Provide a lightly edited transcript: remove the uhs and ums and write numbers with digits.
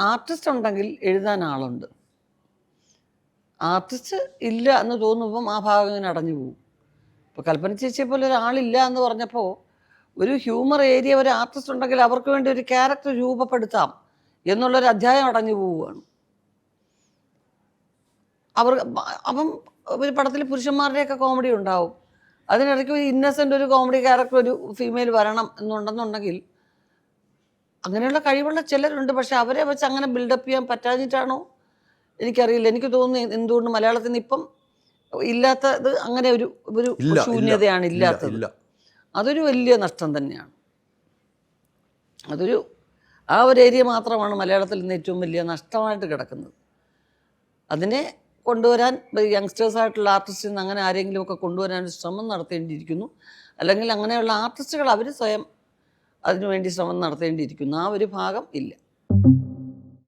Artist ഉണ്ടെങ്കിൽ എഴുതാൻ ആളുണ്ട്. ആർട്ടിസ്റ്റ് ഇല്ല എന്ന് തോന്നുമ്പം ആ ഭാഗം ഇങ്ങനെ അടഞ്ഞു പോകും. ഇപ്പോൾ കൽപ്പന ചേച്ചിയെ പോലെ ഒരാളില്ല എന്ന് പറഞ്ഞപ്പോൾ ഒരു ഹ്യൂമർ ഏരിയ ഒരു ആർട്ടിസ്റ്റ് ഉണ്ടെങ്കിൽ അവർക്ക് വേണ്ടി ഒരു ക്യാരക്ടർ രൂപപ്പെടുത്താം എന്നുള്ളൊരു അധ്യായം അടഞ്ഞു പോവുകയാണ്. അപ്പം ഒരു പടത്തിൽ പുരുഷന്മാരുടെയൊക്കെ കോമഡി ഉണ്ടാവും, അതിനിടയ്ക്ക് ഒരു ഇന്നസെൻ്റ് ഒരു കോമഡി ക്യാരക്ടർ ഒരു ഫീമെയിൽ വരണം എന്നുണ്ടെന്നുണ്ടെങ്കിൽ അങ്ങനെയുള്ള കഴിവുള്ള ചിലരുണ്ട്. പക്ഷെ അവരെ വെച്ച് അങ്ങനെ ബിൽഡപ്പ് ചെയ്യാൻ പറ്റാഞ്ഞിട്ടാണോ എനിക്കറിയില്ല. എനിക്ക് തോന്നുന്നു എന്തുകൊണ്ട് മലയാളത്തിൽ നിന്ന് ഇപ്പം ഇല്ലാത്തത് അങ്ങനെ ഒരു ഒരു ശൂന്യതയാണ് ഇല്ലാത്തത്. അതൊരു വലിയ നഷ്ടം തന്നെയാണ്. ആ ഒരു ഏരിയ മാത്രമാണ് മലയാളത്തിൽ നിന്ന് ഏറ്റവും വലിയ നഷ്ടമായിട്ട് കിടക്കുന്നത്. അതിനെ കൊണ്ടുവരാൻ യങ്സ്റ്റേഴ്സായിട്ടുള്ള ആർട്ടിസ്റ്റിൽ നിന്ന് അങ്ങനെ ആരെങ്കിലുമൊക്കെ കൊണ്ടുവരാൻ ശ്രമം നടത്തേണ്ടിയിരിക്കുന്നു. അല്ലെങ്കിൽ അങ്ങനെയുള്ള ആർട്ടിസ്റ്റുകൾ അവർ സ്വയം അതിനുവേണ്ടി ശ്രമം നടത്തേണ്ടിയിരിക്കുന്നു. ആ ഒരു ഭാഗം ഇല്ല.